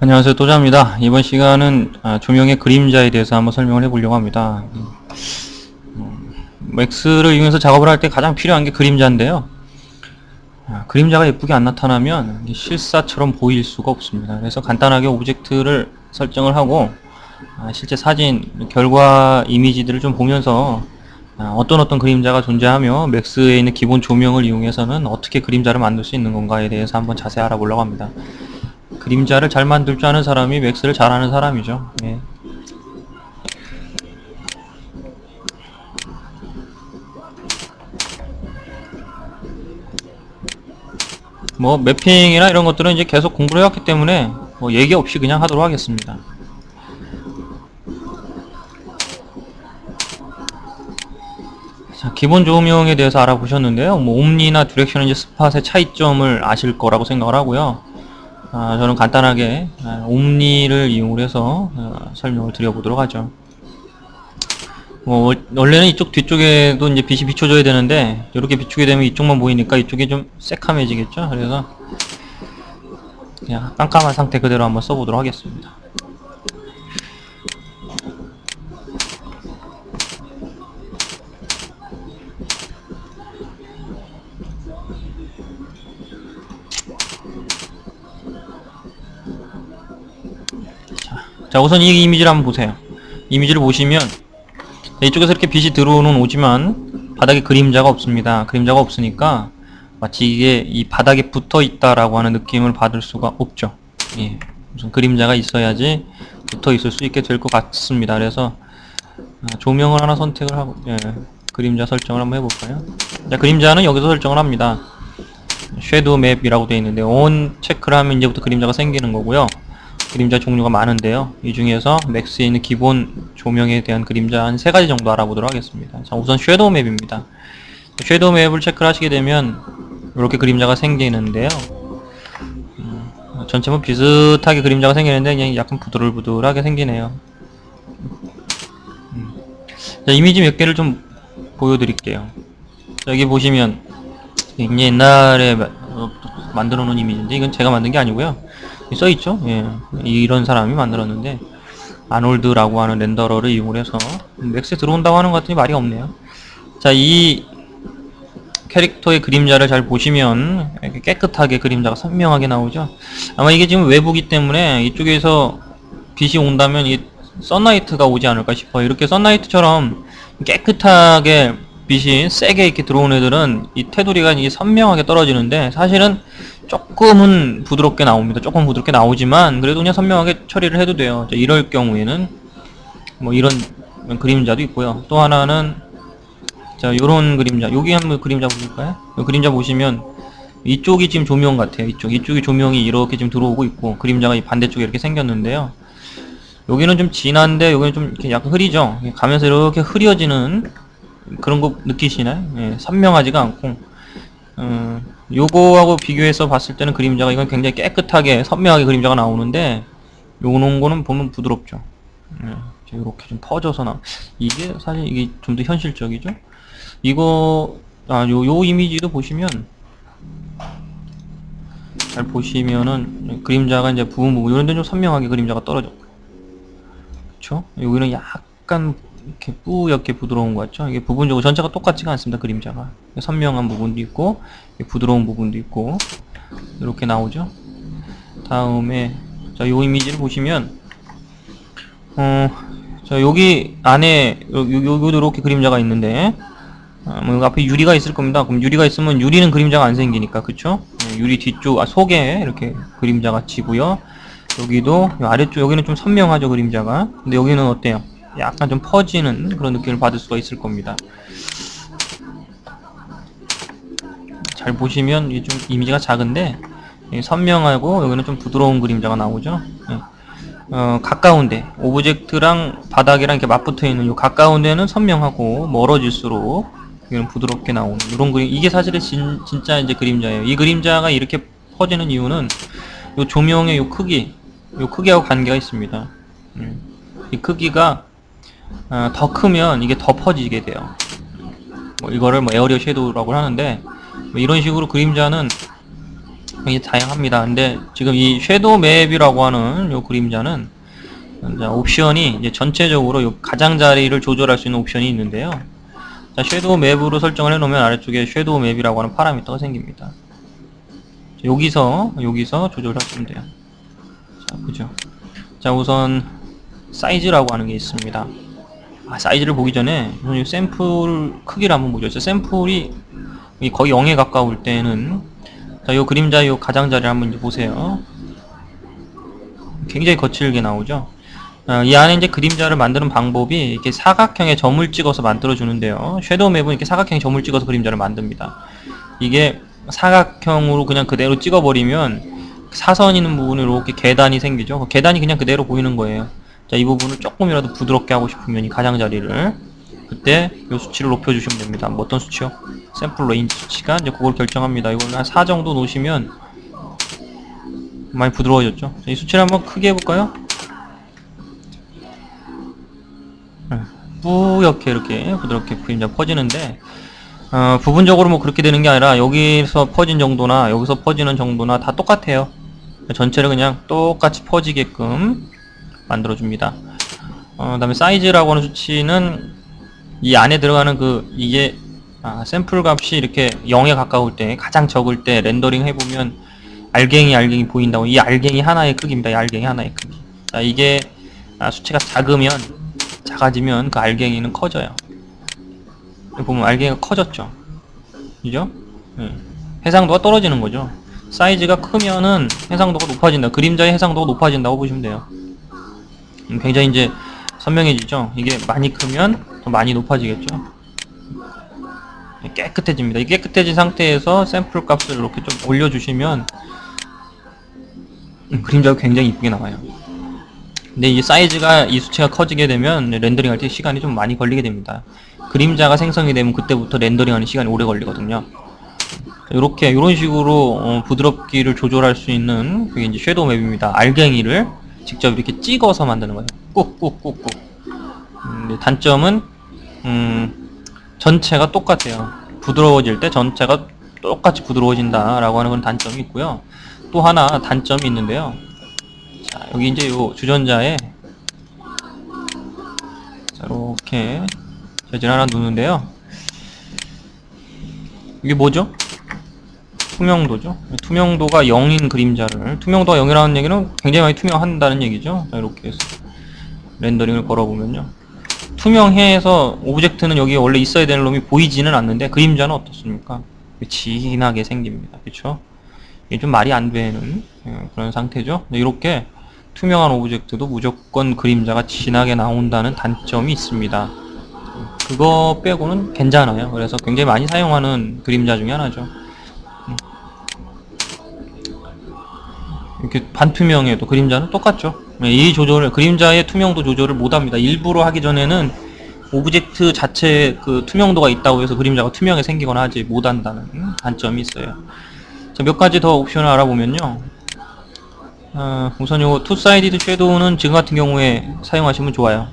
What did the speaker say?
안녕하세요, 또자입니다. 이번 시간은 조명의 그림자에 대해서 한번 설명을 해보려고 합니다. 맥스를 이용해서 작업을 할 때 가장 필요한 게 그림자인데요. 그림자가 예쁘게 안 나타나면 실사처럼 보일 수가 없습니다. 그래서 간단하게 오브젝트를 설정을 하고 실제 사진, 결과 이미지들을 좀 보면서 어떤 그림자가 존재하며 맥스에 있는 기본 조명을 이용해서는 어떻게 그림자를 만들 수 있는 건가에 대해서 한번 자세히 알아보려고 합니다. 그림자를 잘 만들 줄 아는 사람이 맥스를 잘하는 사람이죠. 예. 뭐 매핑이나 이런 것들은 이제 계속 공부를 해왔기 때문에 뭐 얘기 없이 그냥 하도록 하겠습니다. 자, 기본 조명에 대해서 알아보셨는데요. 뭐 옴니나 디렉션 이제 스팟의 차이점을 아실 거라고 생각을 하고요. 저는 간단하게 옴니를 이용해서 설명을 드려보도록 하죠. 원래는 이쪽 뒤쪽에도 이제 빛이 비춰줘야 되는데 이렇게 비추게 되면 이쪽만 보이니까 이쪽이 좀 새카매지겠죠. 그래서 그냥 깜깜한 상태 그대로 한번 써보도록 하겠습니다. 자, 우선 이 이미지를 한번 보세요. 이미지를 보시면 이쪽에서 이렇게 빛이 들어오는 오지만 바닥에 그림자가 없습니다. 그림자가 없으니까 마치 이게 이 바닥에 붙어 있다라고 하는 느낌을 받을 수가 없죠. 예, 무슨 그림자가 있어야지 붙어 있을 수 있게 될 것 같습니다. 그래서 조명을 하나 선택을 하고 그림자 설정을 한번 해볼까요? 자, 그림자는 여기서 설정을 합니다. 섀도우 맵이라고 되어 있는데 on 체크를 하면 이제부터 그림자가 생기는 거고요. 그림자 종류가 많은데요. 이 중에서 맥스에 있는 기본 조명에 대한 그림자 한 3가지 정도 알아보도록 하겠습니다. 자, 우선 섀도우 맵입니다. 섀도우 맵을 체크를 하시게 되면 이렇게 그림자가 생기는데요. 전체 뭐 비슷하게 그림자가 생기는데 그냥 약간 부들부들하게 생기네요. 자, 이미지 몇 개를 좀 보여드릴게요. 여기 보시면 굉장히 옛날에 만들어 놓은 이미지인데 이건 제가 만든 게 아니고요. 써있죠? 예. 이런 사람이 만들었는데 아놀드라고 하는 렌더러를 이용해서 맥스에 들어온다고 하는 것 같더니 말이 없네요. 자, 이 캐릭터의 그림자를 잘 보시면 이렇게 깨끗하게 그림자가 선명하게 나오죠. 아마 이게 지금 외부기 때문에 이쪽에서 빛이 온다면 이 선라이트가 오지 않을까 싶어요. 이렇게 선라이트처럼 깨끗하게 빛이 세게 이렇게 들어오는 애들은 이 테두리가 이게 선명하게 떨어지는데 사실은 조금은 부드럽게 나옵니다. 조금 부드럽게 나오지만 그래도 그냥 선명하게 처리를 해도 돼요. 자, 이럴 경우에는 뭐 이런 그림자도 있고요. 또 하나는 자, 요런 그림자. 여기 한번 그림자 보실까요? 그림자 보시면 이쪽이 지금 조명 같아요. 이쪽이 조명이 이렇게 지금 들어오고 있고 그림자가 이 반대쪽에 이렇게 생겼는데요. 여기는 좀 진한데 여기는 좀 이렇게 약간 흐리죠. 가면서 이렇게 흐려지는 그런 거 느끼시나요? 예, 선명하지가 않고 요거하고 비교해서 봤을 때는 그림자가 이건 굉장히 깨끗하게 선명하게 그림자가 나오는데 요런 거는 보면 부드럽죠. 예, 이렇게 좀 퍼져서 이게 사실 이게 좀 더 현실적이죠. 이거 요 이미지도 보시면 잘 보시면은 그림자가 이제 부분 이런 데는 좀 선명하게 그림자가 떨어졌고, 그렇죠? 여기는 약간 이렇게 뿌옇게 부드러운 것 같죠? 이게 부분적으로 전체가 똑같지가 않습니다. 그림자가 선명한 부분도 있고 부드러운 부분도 있고 이렇게 나오죠. 다음에 자, 요 이미지를 보시면 자, 여기 안에 여기도 이렇게 그림자가 있는데 뭐 앞에 유리가 있을 겁니다. 그럼 유리가 있으면 유리는 그림자가 안 생기니까, 그쵸? 유리 뒤쪽 속에 이렇게 그림자가 지고요. 여기도 아래쪽 여기는 좀 선명하죠, 그림자가. 근데 여기는 어때요? 약간 좀 퍼지는 그런 느낌을 받을 수가 있을 겁니다. 잘 보시면 이게 좀 이미지가 작은데 선명하고 여기는 좀 부드러운 그림자가 나오죠. 가까운데 오브젝트랑 바닥이랑 이렇게 맞붙어 있는 요 가까운 데는 선명하고 멀어질수록 이건 부드럽게 나오는 이런 그림. 이게 사실은 진짜 이제 그림자예요. 이 그림자가 이렇게 퍼지는 이유는 요 조명의 요 크기하고 관계가 있습니다. 이 크기가 더 크면 이게 더 퍼지게 돼요. 뭐 이거를 뭐 에어리어 섀도우라고 하는데 뭐 이런 식으로 그림자는 굉장히 다양합니다. 근데 지금 이 섀도우 맵이라고 하는 요 그림자는 자, 옵션이 이제 전체적으로 요 가장자리를 조절할 수 있는 옵션이 있는데요. 자, 섀도우 맵으로 설정을 해놓으면 아래쪽에 섀도우 맵이라고 하는 파라미터가 생깁니다. 자, 여기서 조절하시면 돼요. 자, 그죠? 자, 우선 사이즈라고 하는 게 있습니다. 사이즈를 보기 전에 이 샘플 크기를 한번 보죠. 샘플이 거의 0에 가까울 때는 자, 요 그림자 요 가장자리를 한번 이제 보세요. 굉장히 거칠게 나오죠. 이 안에 이제 그림자를 만드는 방법이 이렇게 사각형의 점을 찍어서 만들어 주는데요. 섀도우 맵은 이렇게 사각형의 점을 찍어서 그림자를 만듭니다. 이게 사각형으로 그냥 그대로 찍어버리면 사선 있는 부분에 이렇게 계단이 생기죠. 그 계단이 그냥 그대로 보이는 거예요. 자, 이 부분을 조금이라도 부드럽게 하고 싶으면 이 가장자리를 그때 이 수치를 높여주시면 됩니다. 뭐 어떤 수치요? 샘플 레인지 수치가 이제 그걸 결정합니다. 이걸 한 4 정도 놓으시면 많이 부드러워졌죠. 자, 이 수치를 한번 크게 해볼까요? 뿌옇게 이렇게 부드럽게 그림자 퍼지는데 부분적으로 뭐 그렇게 되는 게 아니라 여기서 퍼진 정도나 여기서 퍼지는 정도나 다 똑같아요. 전체를 그냥 똑같이 퍼지게끔 만들어줍니다. 그 다음에 사이즈라고 하는 수치는 이 안에 들어가는 이게 샘플 값이 이렇게 0에 가까울 때, 가장 적을 때 렌더링 해보면 알갱이 보인다고. 이 알갱이 하나의 크기입니다. 이 알갱이 하나의 크기. 자, 이게 수치가 작아지면 그 알갱이는 커져요. 여기 보면 알갱이가 커졌죠. 그죠? 해상도가 떨어지는 거죠. 사이즈가 크면은 해상도가 높아진다. 그림자의 해상도가 높아진다고 보시면 돼요. 굉장히 이제 선명해지죠. 이게 많이 크면 더 많이 높아지겠죠. 깨끗해집니다. 이 깨끗해진 상태에서 샘플 값을 이렇게 좀 올려주시면 그림자가 굉장히 이쁘게 나와요. 근데 이 사이즈가 이 수치가 커지게 되면 렌더링 할 때 시간이 좀 많이 걸리게 됩니다. 그림자가 생성이 되면 그때부터 렌더링 하는 시간이 오래 걸리거든요. 이런 식으로 부드럽기를 조절할 수 있는 그게 이제 섀도우 맵입니다. 알갱이를 직접 이렇게 찍어서 만드는 거예요. 꾹꾹꾹꾹. 단점은 전체가 똑같아요. 부드러워질 때 전체가 똑같이 부드러워진다 라고 하는 그런 단점이 있고요. 또 하나 단점이 있는데요. 자, 여기 이제 요 주전자에 자, 이렇게 재질 하나 놓는데요. 이게 뭐죠? 투명도죠. 투명도가 0인 그림자를, 투명도가 0이라는 얘기는 굉장히 많이 투명한다는 얘기죠. 자, 이렇게 해서 렌더링을 걸어보면요. 투명해서 오브젝트는 여기 원래 있어야 되는 놈이 보이지는 않는데 그림자는 어떻습니까? 진하게 생깁니다. 그쵸? 이게 좀 말이 안 되는 그런 상태죠. 이렇게 투명한 오브젝트도 무조건 그림자가 진하게 나온다는 단점이 있습니다. 그거 빼고는 괜찮아요. 그래서 굉장히 많이 사용하는 그림자 중에 하나죠. 이렇게 반투명해도 그림자는 똑같죠. 이 조절을, 그림자의 투명도 조절을 못합니다. 일부러 하기 전에는 오브젝트 자체에 그 투명도가 있다고 해서 그림자가 투명하게 생기거나 하지 못한다는 단점이 있어요. 자, 몇 가지 더 옵션을 알아보면요. 우선 요 투사이디드 섀도우는 지금 같은 경우에 사용하시면 좋아요.